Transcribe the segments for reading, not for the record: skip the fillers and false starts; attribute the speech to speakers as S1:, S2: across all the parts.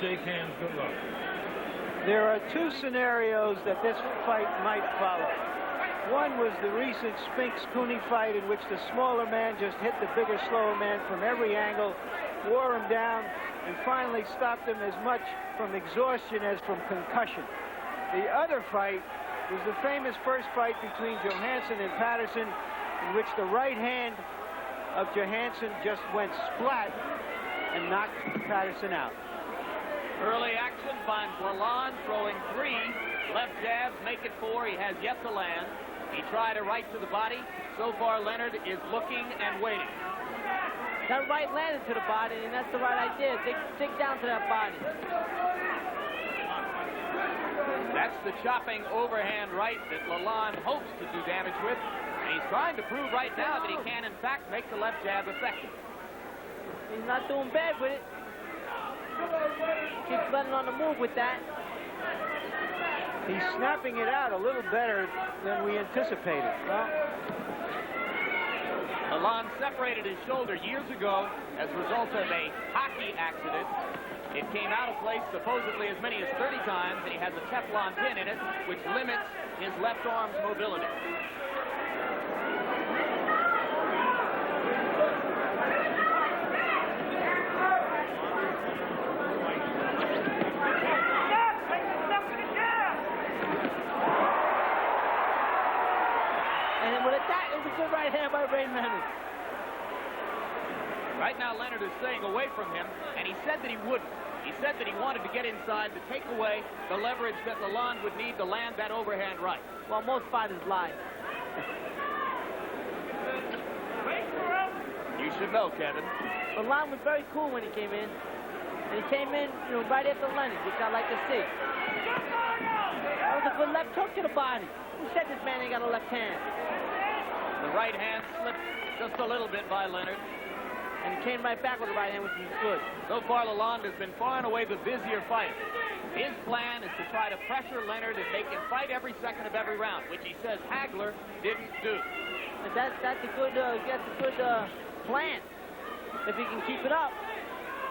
S1: shake hands. Good luck.
S2: There are two scenarios that this fight might follow. One was the recent Spinks-Cooney fight in which the smaller man just hit the bigger, slower man from every angle, wore him down, and finally stopped him as much from exhaustion as from concussion. The other fight was the famous first fight between Johansson and Patterson, in which the right hand of Johansson just went splat and knocked Patterson out.
S3: Early action finds Lalonde throwing 3 left jabs, make it 4. He has yet to land. He tried a right to the body. So far, Leonard is looking and waiting.
S4: That right landed to the body, and that's the right idea. Dig down to that body.
S3: That's the chopping overhand right that Lalonde hopes to do damage with. And he's trying to prove right now that he can, in fact, make the left jab effective.
S4: He's not doing bad with it. Keeps letting on the move with that.
S2: He's snapping it out a little better than we anticipated. Well,
S3: Lalonde separated his shoulder years ago as a result of a hockey accident. It came out of place supposedly as many as 30 times, and he has a Teflon pin in it, which limits his left arm's mobility.
S4: And with that, it was a good right hand by Leonard.
S3: Right now, Leonard is staying away from him, and he said that he wouldn't. He said that he wanted to get inside to take away the leverage that Lalonde would need to land that overhand right.
S4: Well, most fighters lie.
S3: You should know, Kevin.
S4: Lalonde was very cool when he came in. And he came in, you know, right after Leonard, which I like to see. That was a good left hook to the body. Who said this man ain't got a left hand?
S3: The right hand slipped just a little bit by Leonard.
S4: And he came right back with the right hand, which was good.
S3: So far, Lalonde has been far and away the busier fighter. His plan is to try to pressure Leonard and make him fight every second of every round, which he says Hagler didn't do.
S4: And that's a good plan. If he can keep it up,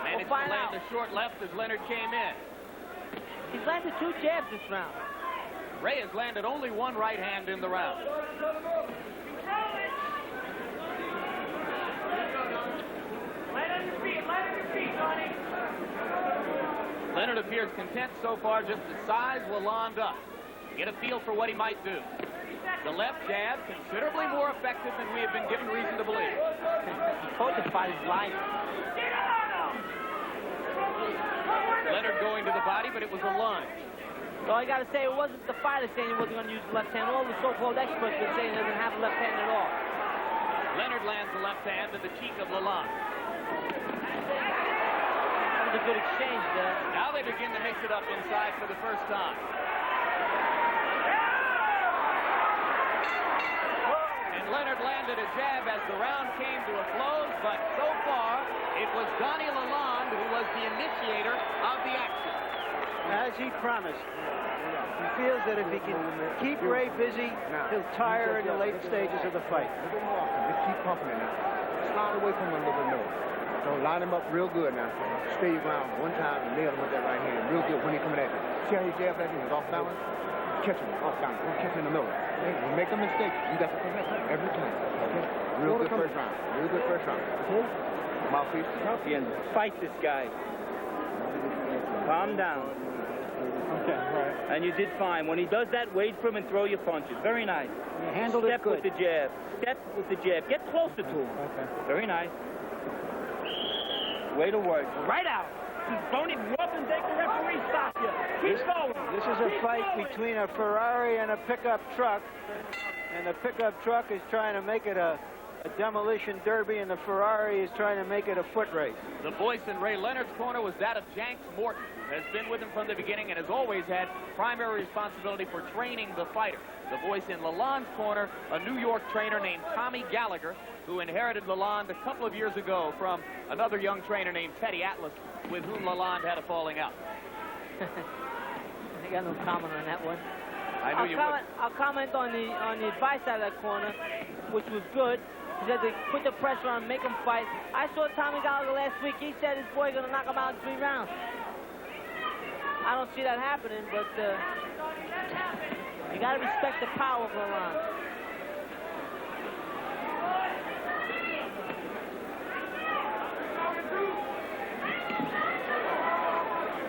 S3: Managed
S4: we'll
S3: to
S4: find
S3: land
S4: out.
S3: a short left as Leonard came in.
S4: He's landed 2 jabs this round.
S3: Ray has landed only 1 right hand in the round. Leonard appears content so far just to size Lalonde up. Get a feel for what he might do. The left jab, considerably more effective than we have been given reason to believe.
S4: He told the fight his life.
S3: Leonard going to the body, but it was a lunge.
S4: So I got to say, it wasn't the fighter saying he wasn't going to use the left hand. All the so-called experts are saying he doesn't have a left hand at all.
S3: Leonard lands the left hand to the cheek of Lalonde.
S4: That was a good exchange there.
S3: Now they begin to mix it up inside for the first time. And Leonard landed a jab as the round came to a close, but so far it was Donny Lalonde who was the initiator of the action.
S2: as he promised. He feels that if he can keep Ray busy, he'll tire in the late stages of the fight.
S5: Just keep pumping it now. Slide away from him a little bit more. So line him up real good now. Stay your ground one time and nail him with that right hand. Real good when he's coming at you. See how he jab at you? He's off balance. Catch him off balance. Don't catch him in the middle. Hey, when you make a mistake, you got to correct him every time. Okay? Real good first round. Real good first round. Okay? Mouthpiece.
S6: And fight this guy. Calm down.
S2: Okay, right.
S6: And you did fine. When he does that, wait for him and throw your punches. Very nice.
S2: You handled it good.
S6: Step with the jab. Step with the jab. Get closer to him.
S2: Okay.
S6: Very nice. Way to work. Right out. Don't even rub and take the referee stop you. Keep going.
S2: This is a fight between a Ferrari and a pickup truck, and the pickup truck is trying to make it a demolition derby, and the Ferrari is trying to make it a foot race.
S3: The voice in Ray Leonard's corner was that of Jenks Morton, who has been with him from the beginning and has always had primary responsibility for training the fighter. The voice in Lalonde's corner, a New York trainer named Tommy Gallagher, who inherited Lalonde a couple of years ago from another young trainer named Teddy Atlas, with whom Lalonde had a falling out.
S4: I got no comment on that one. I'll comment on the advice out of that corner, which was good. He said to put the pressure on, make him fight. I saw Tommy Gallagher last week. He said his boy going to knock him out in 3 rounds. don't see that happening, but you got to respect the power of Lalonde.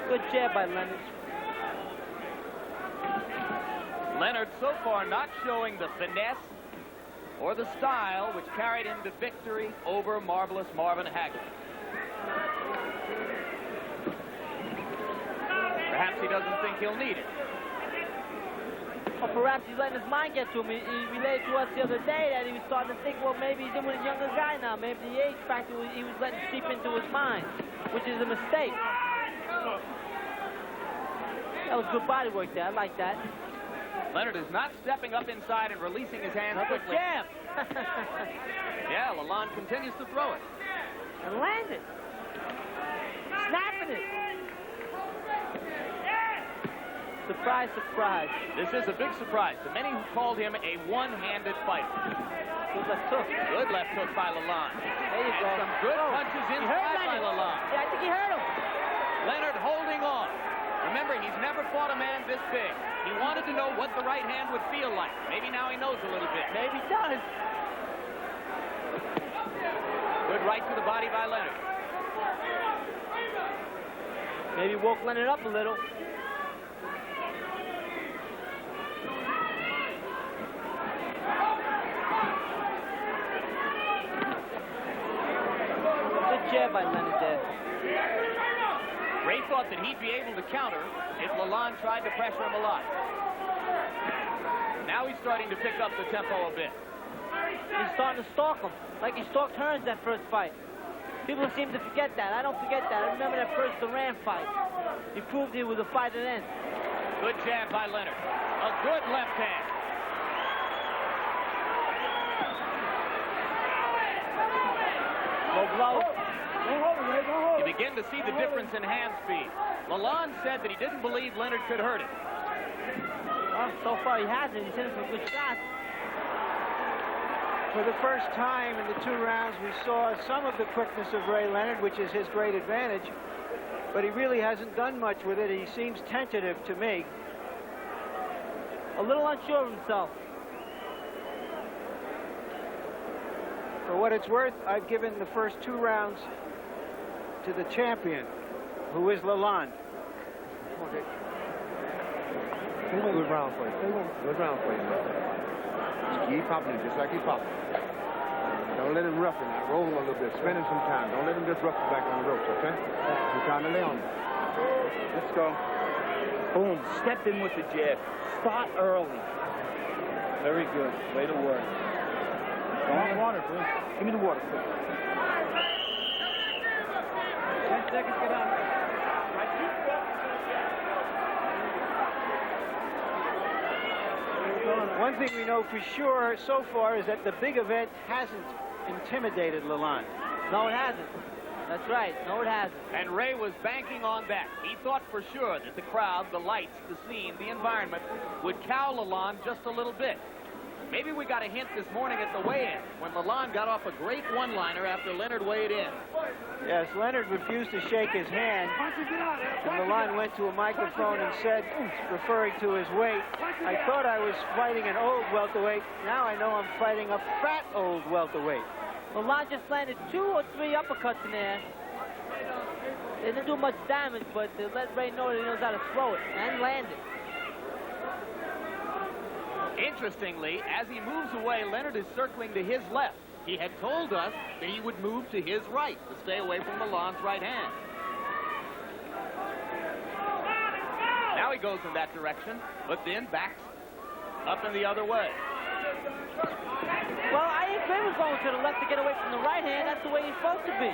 S4: Good jab by Leonard.
S3: Leonard so far not showing the finesse or the style which carried him to victory over Marvelous Marvin Hagler. Perhaps he doesn't think he'll need it.
S4: Or perhaps he's letting his mind get to him. He relayed to us the other day that he was starting to think, well, maybe he's in with a younger guy now. Maybe the age factor, he was letting seep into his mind, which is a mistake. That was good body work there. I like that.
S3: Leonard is not stepping up inside and releasing his hands
S4: Another
S3: quickly.
S4: jab.
S3: Yeah, Lalonde continues to throw it.
S4: And land it. Snapping it. Surprise, surprise.
S3: This is a big surprise to many who called him a one-handed fighter.
S4: Good left hook.
S3: Good left hook by Lalonde.
S4: There you
S3: And
S4: go.
S3: some good punches
S4: He hurt
S3: inside by
S4: Leonard.
S3: Lalonde.
S4: Yeah, I think he hurt him.
S3: Leonard holding on. Remember, he's never fought a man this big. He wanted to know what the right hand would feel like. Maybe now he knows a little bit.
S4: Maybe he does.
S3: Good right to the body by Leonard.
S4: Maybe woke Leonard up a little. Good jab by Leonard there.
S3: Ray thought that he'd be able to counter if Lalonde tried to pressure him a lot. Now he's starting to pick up the tempo a bit.
S4: He's starting to stalk him, like he stalked Hearns that first fight. People seem to forget that. I don't forget that. I remember that first Duran fight. He proved he was a fighter then.
S3: Good jab by Leonard. A good left hand.
S4: Low blow.
S3: You begin to see the difference in hand speed. Lalonde said that he didn't believe Leonard could hurt him.
S4: Well, so far he hasn't. He's hitting some good shots.
S2: For the first time in the 2 rounds, we saw some of the quickness of Ray Leonard, which is his great advantage. But he really hasn't done much with it. He seems tentative to me.
S4: A little unsure of himself.
S2: For what it's worth, I've given the first 2 rounds to the champion, who is Lalonde.
S5: Good round for you. Good round for you, man. Just keep popping it, just like he's popping. Don't let him rough him. Roll him a little bit. Spend him some time. Don't let him just rough him back on the ropes, okay? You're trying to lay on him.
S6: Let's go. Boom. Step in with the jab. Start early. Very good. Way to work. Don't water, please. Give me the water, please. 10 seconds, get out.
S2: One thing we know for sure so far is that the big event hasn't intimidated Lalonde.
S4: No, it hasn't. That's right. No, it hasn't.
S3: And Ray was banking on that. He thought for sure that the crowd, the lights, the scene, the environment would cow Lalonde just a little bit. Maybe we got a hint this morning at the weigh-in when Lalonde got off a great one-liner after Leonard weighed in.
S2: Yes, Leonard refused to shake his hand, and Lalonde went to a microphone and said, referring to his weight, I thought I was fighting an old welterweight. Now I know I'm fighting a fat old welterweight.
S4: Lalonde just landed 2 or 3 uppercuts in there. They didn't do much damage, but to let Ray know that he knows how to throw it and land it.
S3: Interestingly, as he moves away, Leonard is circling to his left. He had told us that he would move to his right to stay away from Lalonde's right hand. Now he goes in that direction, but then backs up in the other way.
S4: Well, I agree with going to the left to get away from the right hand. That's the way he's supposed to be.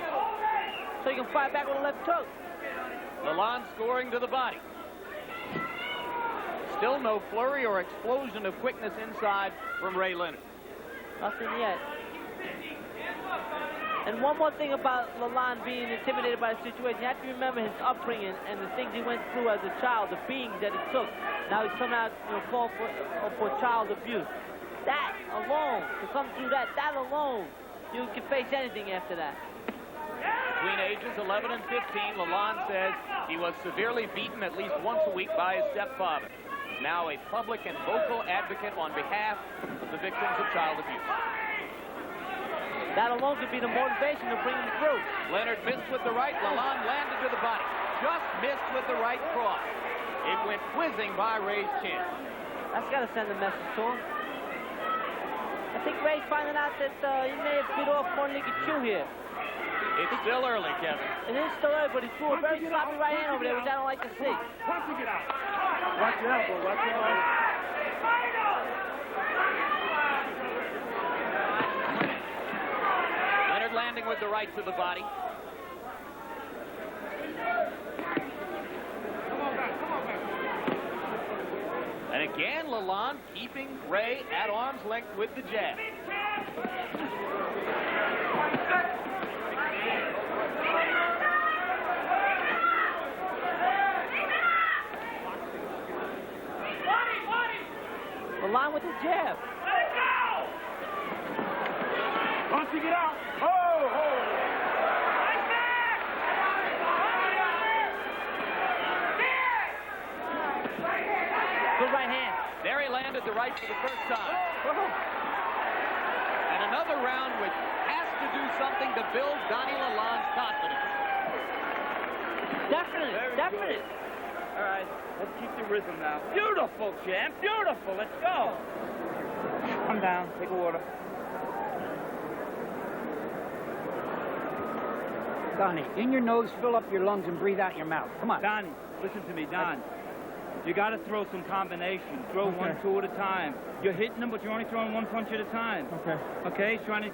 S4: So you can fight back with a left hook.
S3: Lalonde scoring to the body. Still no flurry or explosion of quickness inside from Ray Leonard.
S4: Nothing yet. And one more thing about Lalonde being intimidated by the situation. You have to remember his upbringing and the things he went through as a child, the beatings that he took. Now he's coming out, fall for child abuse. That alone, to come through that alone, you can face anything after that.
S3: between ages 11 and 15, Lalonde says he was severely beaten at least once a week by his stepfather. Now a public and vocal advocate on behalf of the victims of child abuse.
S4: That alone could be the motivation to bring him through.
S3: Leonard missed with the right. Lalonde landed to the body. Just missed with the right cross. It went whizzing by Ray's chin.
S4: That's got to send a message to him. I think Ray's finding out that he may have bit off more than he could chew here.
S3: It's still early, Kevin.
S4: It is still early, but he threw a very sloppy right hand over there, which I don't like to see.
S6: Watch it out. Watch your elbow. Watch your elbow.
S3: Leonard landing with the right to the body. And again, Lalonde keeping Ray at arm's length with the jab.
S4: Lalonde with the jab.
S6: Punching it out. Oh!
S4: Good right hand.
S3: There he landed the right for the first time. And another round which has to do something to build Donny Lalonde's confidence.
S4: Definite.
S6: All right, let's keep the rhythm now. Beautiful, champ. Beautiful. Let's go. Come down. Take a water.
S1: Donny, in your nose, fill up your lungs, and breathe out your mouth. Come on.
S6: Donny, listen to me, Don. You got to throw some combinations. Throw one, two at a time. You're hitting them, but you're only throwing one punch at a time.
S1: Okay.
S6: Okay? Trying to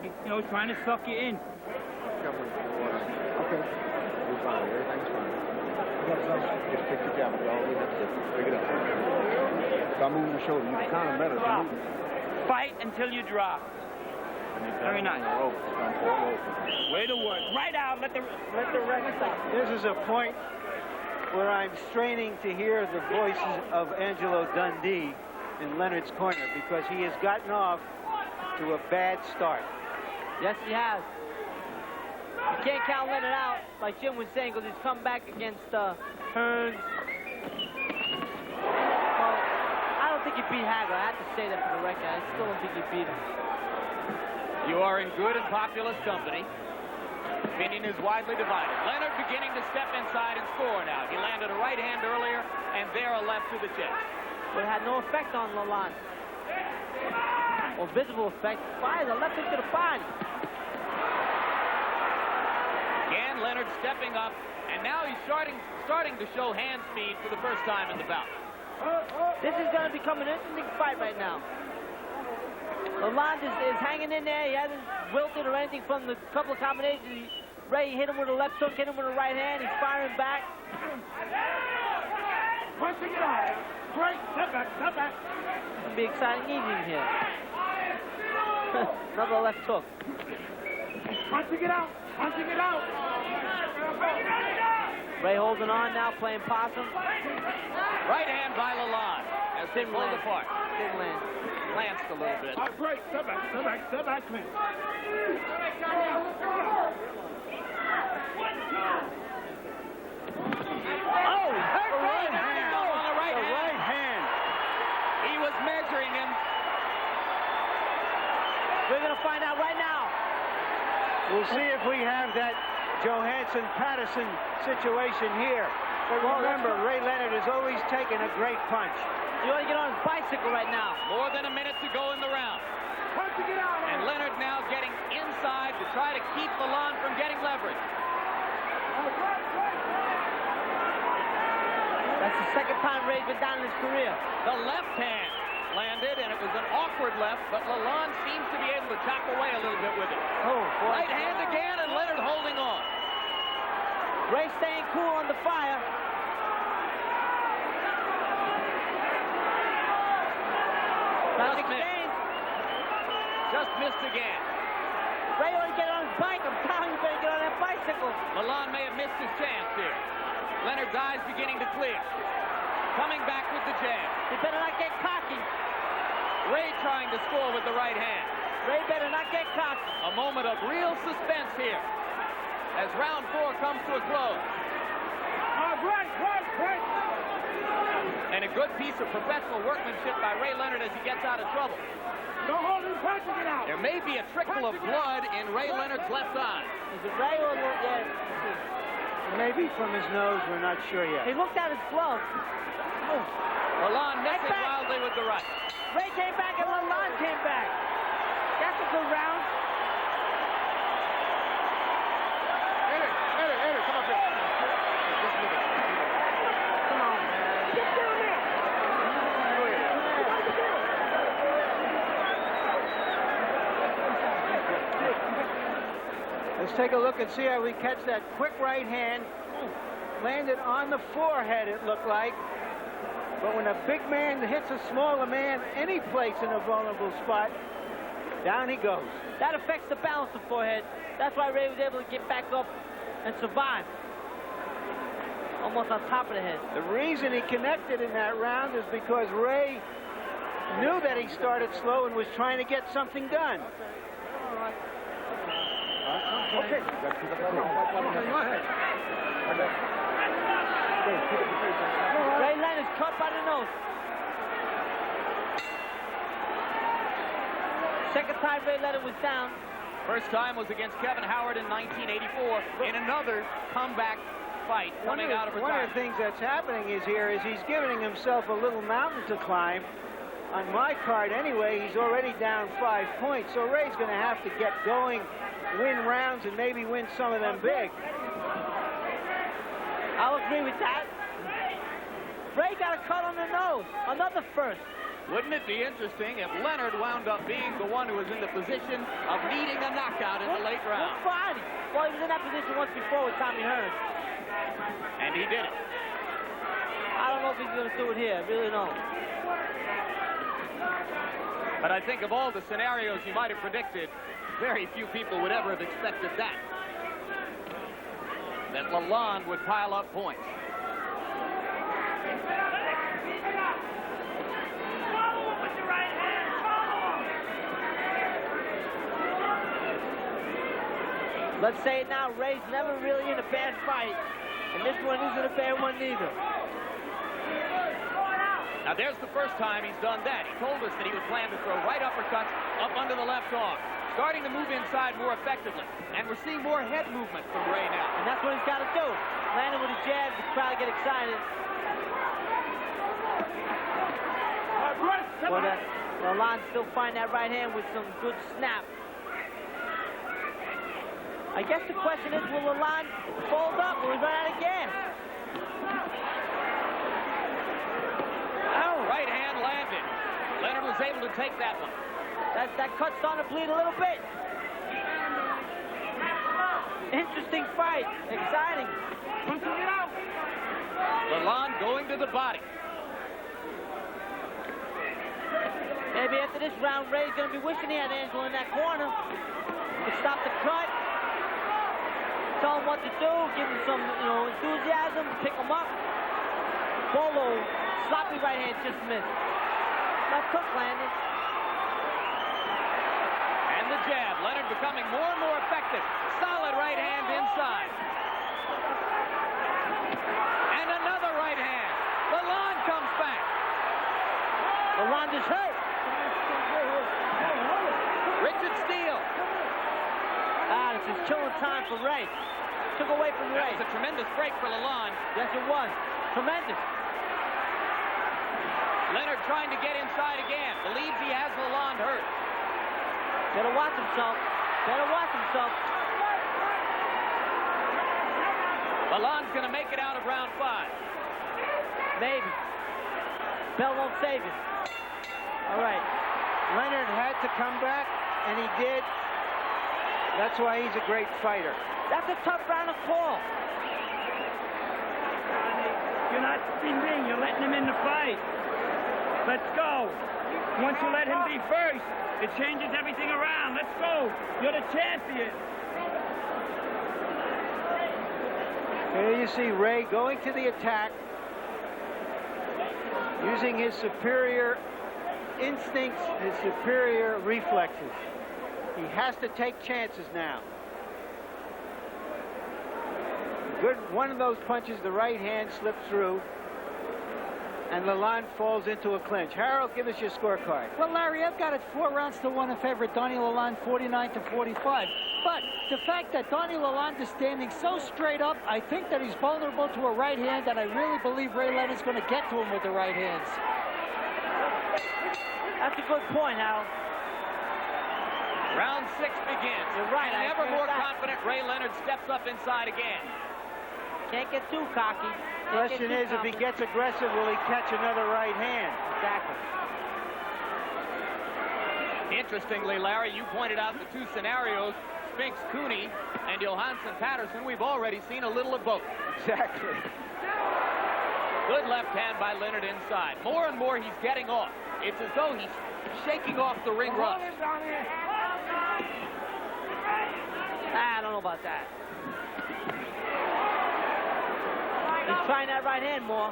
S6: suck you in.
S5: Okay. We're fine. Everything's fine. Just pick the jab. All we have to pick it up. Start moving the shoulder. You can kind of better.
S6: Fight until you drop. Very nice. Way to work. Right out. Let the ref stop.
S2: This is a point where I'm straining to hear the voices of Angelo Dundee in Leonard's corner because he has gotten off to a bad start.
S4: Yes, he has. You can't count Leonard out, like Jim was saying, because he's come back against Hearns. Well, I don't think he beat Hagler. I have to say that for the record. I still don't think he beat him.
S3: You are in good and populous company. Opinion is widely divided. Leonard beginning to step inside and score now. He landed a right hand earlier, and there a left to the chest.
S4: But it had no effect on Lalonde. Or visible effect. Fires a left hook to the body.
S3: Again, Leonard stepping up, and now he's starting to show hand speed for the first time in the bout.
S4: This is going to become an interesting fight right now. Lalonde is hanging in there. He hasn't wilted or anything from the couple of combinations. Ray hit him with a left hook, hit him with a right hand. He's firing back.
S6: Punching it out. Great. Step back. Step back.
S4: It's going to be exciting evening here. Another left hook.
S6: Punching it out. Punching it out.
S4: Ray holding on now, playing possum.
S3: Right hand by Lalonde as they
S4: Didn't
S3: pulled
S4: land.
S3: apart.
S4: Didn't land.
S3: Glanced a little bit.
S6: Great. Step back. Step back. Step back, man.
S3: Oh, hurt right hand on the right hand.
S2: Right hand.
S3: He was measuring him.
S4: We're going to find out right now.
S2: We'll see if we have that Johansson-Patterson situation here. But remember, Ray Leonard has always taken a great punch.
S4: You want to get on his bicycle right now.
S3: More than a minute to go in the round. And Leonard now getting inside to try to keep Lalonde from getting leverage.
S4: That's the second time Ray's been down in his career.
S3: The left hand landed, and it was an awkward left, but Lalonde seems to be able to chop away a little bit with it.
S4: Oh, boy.
S3: Right hand again, and Leonard holding on.
S4: Ray staying cool on the fire.
S3: Just
S4: Exchange.
S3: missed. Just missed again.
S4: Ray ought to get on his bike. I'm telling you, better get on that bicycle.
S3: Lalonde may have missed his chance here. Leonard's eyes beginning to clear. Coming back with the jab.
S4: He better not get cocky.
S3: Ray trying to score with the right hand.
S4: Ray better not get cocky.
S3: A moment of real suspense here as round 4 comes to a close.
S6: Right.
S3: And a good piece of professional workmanship by Ray Leonard as he gets out of trouble.
S6: Don't hold him, punches it out.
S3: There may be a trickle of blood in Ray Leonard's left eye.
S4: Is it Ray or yeah?
S2: Maybe from his nose, we're not sure yet.
S4: He looked at his glove.
S3: Lalonde missing
S4: back.
S3: wildly with the right.
S4: Ray came back and Lalonde came back. That's a good round.
S5: Eddie, come up here.
S2: Come on, man.
S6: Get down there.
S2: Let's take a look and see how we catch that quick right hand. Landed on the forehead, it looked like. But when a big man hits a smaller man any place in a vulnerable spot, down he goes.
S4: That affects the balance of forehead. That's why Ray was able to get back up and survive. Almost on top of the head.
S2: The reason he connected in that round is because Ray knew that he started slow and was trying to get something done.
S5: Okay.
S4: Ray Leonard's caught by the nose. Second time Ray Leonard was down.
S3: First time was against Kevin Howard in 1984 in another comeback fight coming out of
S2: One of
S3: retirement.
S2: the things that's happening is he's giving himself a little mountain to climb. On my card anyway, he's already down 5 points, so Ray's going to have to get going, win rounds, and maybe win some of them big.
S4: I'll agree with that. Ray got a cut on the nose. Another first.
S3: Wouldn't it be interesting if Leonard wound up being the one who was in the position of needing a knockout in the late round?
S4: Good body. Well, he was in that position once before with Tommy Hearn.
S3: And he did it.
S4: I don't know if he's going to do it here. I really don't.
S3: But I think of all the scenarios you might have predicted, very few people would ever have expected that. That Lalonde would pile up points.
S4: Let's say it now, Ray's never really in a bad fight. And this one isn't a bad one either.
S3: Now there's the first time he's done that. He told us that he was planning to throw right uppercuts up under the left arm. Starting to move inside more effectively. And we're seeing more head movement from Ray now.
S4: And that's what he's got to do. Landing with a jab to try to get excited. Well, Lalonde still find that right hand with some good snap. I guess the question is, will Lalonde fold up or will he run out of gas?
S3: Oh, right hand landed. Leonard was able to take that one.
S4: That cut's starting to bleed a little bit. Interesting fight. Exciting.
S3: Lalonde going to the body.
S4: Maybe after this round, Ray's going to be wishing he had Angelo in that corner to stop the cut. Tell him what to do, give him some, enthusiasm, pick him up. Bolo, sloppy right hand, just missed. Left hook landed.
S3: And the jab. Leonard becoming more and more effective. Solid right hand inside. And another right hand. Lalonde comes back.
S4: Lalonde is hurt.
S3: Richard Steele.
S4: This is killing time for Ray. Took away from Ray.
S3: That was a tremendous break for Lalonde.
S4: Yes, it was. Tremendous.
S3: Leonard trying to get inside again. Believes he has Lalonde hurt.
S4: Better watch himself. Better watch himself.
S3: Lalonde's going to make it out of round 5.
S4: Maybe. Bell won't save him.
S2: All right. Leonard had to come back, and he did. That's why he's a great fighter.
S4: That's a tough round to call.
S6: You're not spinning. You're letting him in the fight. Let's go. Once you let him be first, it changes everything around. Let's go. You're the champion.
S2: Here you see Ray going to the attack, using his superior instincts, his superior reflexes. He has to take chances now. One of those punches, the right hand slipped through, and Lalonde falls into a clinch. Harold, give us your scorecard.
S1: Well, Larry, I've got it 4 rounds to 1 in favor of Donny Lalonde, 49-45. But the fact that Donny Lalonde is standing so straight up, I think that he's vulnerable to a right hand, and I really believe Ray Leonard's going to get to him with the right hands.
S4: That's a good point, Harold.
S3: Round 6 begins.
S4: You're right.
S3: And ever more confident, Ray Leonard steps up inside again.
S4: Can't get too cocky.
S2: Question is, if he gets aggressive, will he catch another right hand?
S4: Exactly.
S3: Interestingly, Larry, you pointed out the 2 scenarios, Spinks Cooney and Johansson Patterson. We've already seen a little of both.
S2: Exactly.
S3: Good left hand by Leonard inside. More and more he's getting off. It's as though he's shaking off the ring rust.
S4: I don't know about that. He's trying that right hand more.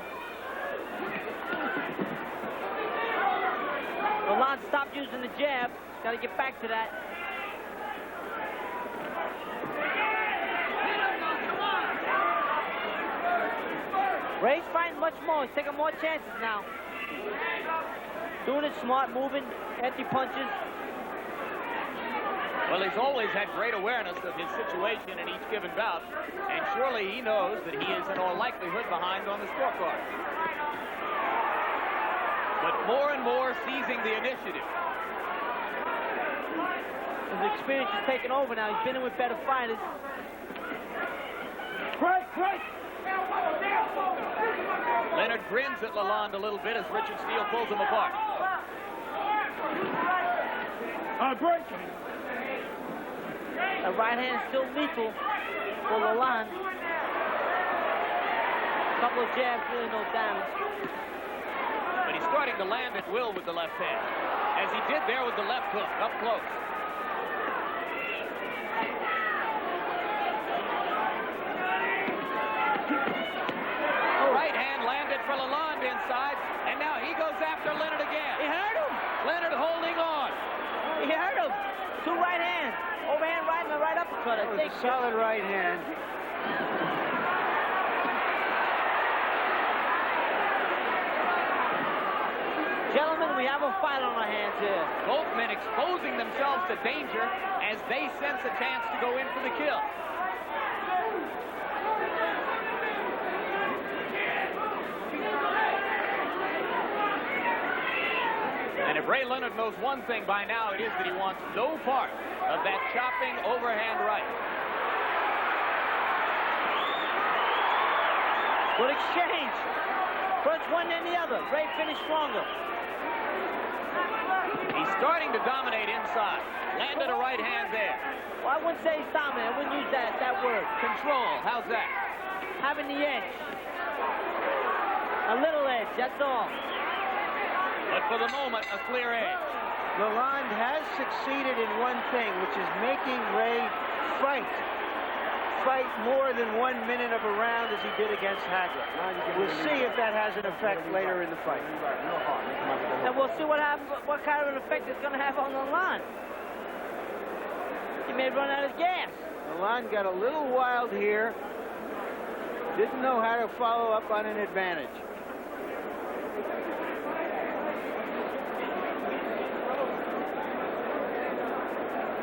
S4: Lalonde stopped using the jab. Got to get back to that. Ray's fighting much more. He's taking more chances now. Doing it smart, moving, empty punches.
S3: Well, he's always had great awareness of his situation in each given bout, and surely he knows that he is in all likelihood behind on the scorecard. But more and more seizing the initiative.
S4: His experience is taking over now. He's been in with better fighters.
S3: Leonard grins at Lalonde a little bit as Richard Steele pulls him apart.
S6: Break.
S4: The right hand is still lethal for Lalonde. A couple of jabs, really no damage.
S3: But he's starting to land at will with the left hand, as he did there with the left hook, up close. Right hand landed for Lalonde inside, and now he goes after Leonard again.
S4: He hurt him.
S3: Leonard holding on.
S4: He hurt him. 2 right hands. Overhand right and the right uppercut, I think.
S2: A solid right hand.
S4: Gentlemen, we have a fight on our hands here.
S3: Both men exposing themselves to danger as they sense a chance to go in for the kill. And if Ray Leonard knows one thing by now, it is that he wants no part of that chopping overhand right.
S4: Good exchange. First one, then the other. Ray finished stronger.
S3: He's starting to dominate inside. Landed a right hand there.
S4: Well, I wouldn't say he's dominant. I wouldn't use that word.
S3: Control. How's that?
S4: Having the edge. A little edge, that's all.
S3: But for the moment, a clear edge.
S2: Lalonde has succeeded in one thing, which is making Ray fight more than 1 minute of a round as he did against Hagler. We'll see if that has an effect later in the fight.
S4: And we'll see what kind of an effect it's going to have on Lalonde. He may run out of gas.
S2: Lalonde got a little wild here. Didn't know how to follow up on an advantage.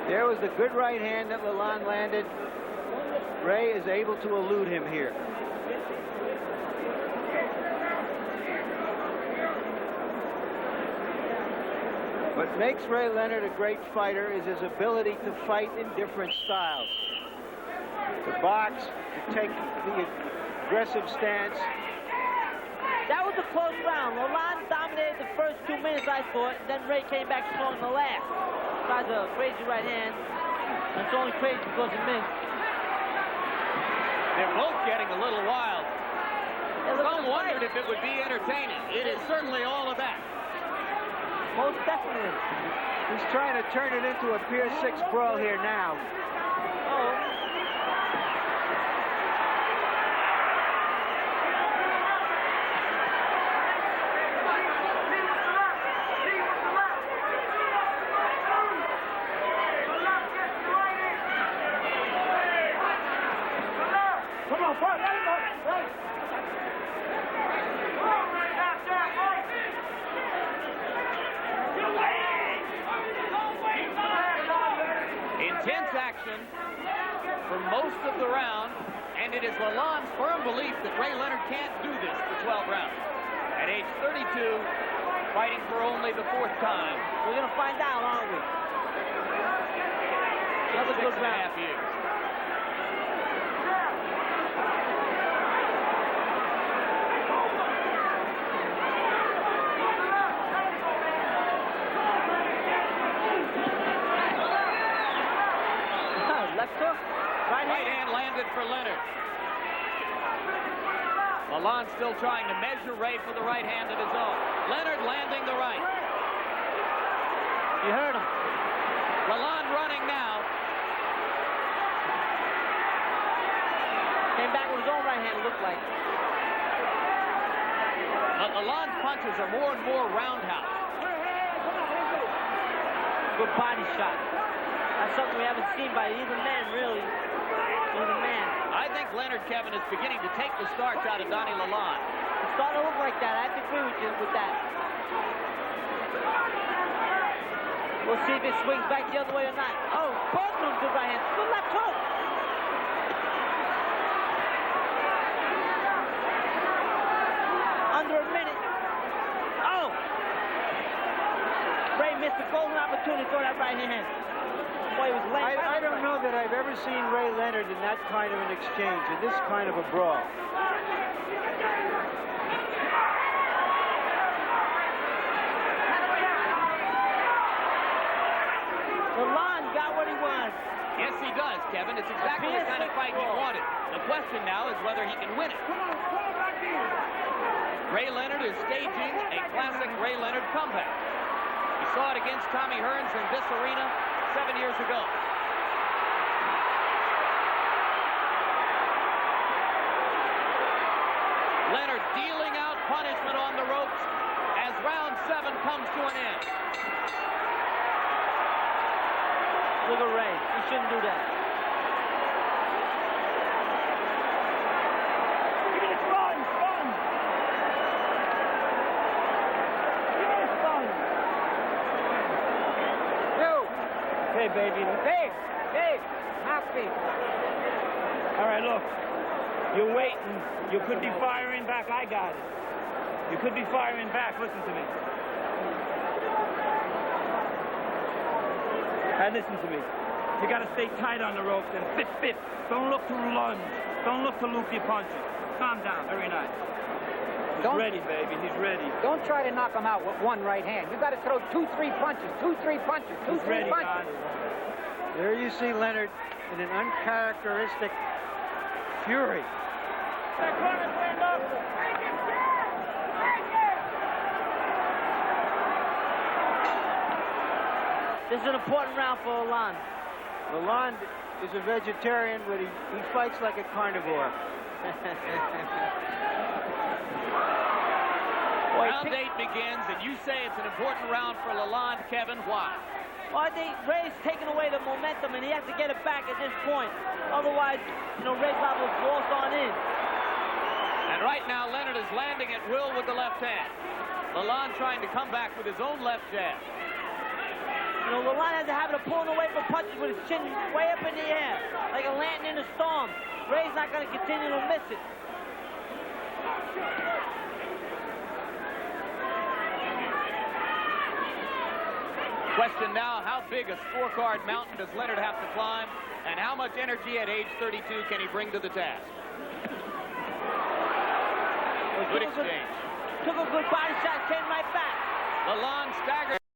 S2: There was the good right hand that Lalonde landed. Ray is able to elude him here. What makes Ray Leonard a great fighter is his ability to fight in different styles. To box, to take the aggressive stance.
S4: That was a close round. Lalonde dominated the first 2 minutes, I thought, and then Ray came back strong in the last. Besides a crazy right hand. And it's only crazy because he missed.
S3: They're both getting a little wild.
S4: Hey,
S3: Some wondered if it would be entertaining. It is certainly all of that.
S4: Most definitely.
S2: He's trying to turn it into a Pier 6 brawl here now.
S4: Oh.
S6: Come on, fight.
S3: action for most of the round, and it is Lalonde's firm belief that Ray Leonard can't do this for 12 rounds. At age 32, fighting for only the 4th time.
S4: We're going to find out, aren't we? Another good round.
S3: 6.5 years.
S4: Left hook. Right
S3: hand landed for Leonard. Lalonde still trying to measure Ray for the right hand of his own. Leonard landing the right.
S4: You heard him.
S3: Lalonde running now.
S4: Came back with his own right hand, it looked like.
S3: But Lalonde's punches are more and more roundhouse.
S4: Good body shot. That's something we haven't seen by either man, really. Either man.
S3: I think Leonard, Kevin, is beginning to take the starch out of Donny Lalonde.
S4: It's starting to look like that. I have to agree with you with that. We'll see if it swings back the other way or not. Oh, both of them good right hands. Good left hook. Under a minute. Oh! Ray missed a golden opportunity to throw that right hand. Boy, he was laying
S2: I don't know that I've ever seen Ray Leonard in that kind of an exchange, in this kind of a brawl.
S4: Lalonde got what he wanted.
S3: Yes, he does, Kevin. It's exactly the kind of fight he wanted. The question now is whether he can win it. Ray Leonard is staging a classic Ray Leonard comeback. We saw it against Tommy Hearns in this arena 7 years ago. Leonard dealing out punishment on the ropes as round 7 comes to an end.
S4: Look at Ray. He shouldn't do that.
S6: Hey, baby.
S1: Hey, happy.
S6: All right, look. You're waiting. You could be firing back. I got it. You could be firing back. Listen to me. Now, listen to me. You got to stay tight on the ropes and fit. Don't look to lunge. Don't look to loop your punches. Calm down. Very nice. He's ready, baby. He's ready.
S1: Don't try to knock him out with one right hand. You got to throw 2-3 punches, 2-3 punches, 2-3 punches.
S2: There you see Leonard in an uncharacteristic fury.
S4: This is an important round for Lalonde.
S2: Lalonde is a vegetarian, but he fights like a carnivore.
S3: Round 8 begins, and you say it's an important round for Lalonde, Kevin. Why?
S4: Well, I think Ray's taking away the momentum, and he has to get it back at this point. Otherwise, you know, Ray's liable to force on in.
S3: And right now, Leonard is landing at will with the left hand. Lalonde trying to come back with his own left jab.
S4: You know, Lalonde has a habit of pulling away from punches with his chin way up in the air, like a lantern in a storm. Ray's not going to continue to miss it.
S3: Question now, how big a scorecard mountain does Leonard have to climb, and how much energy at age 32 can he bring to the task? Good exchange.
S4: Took a good body shot, came right back.
S3: Lalonde staggered.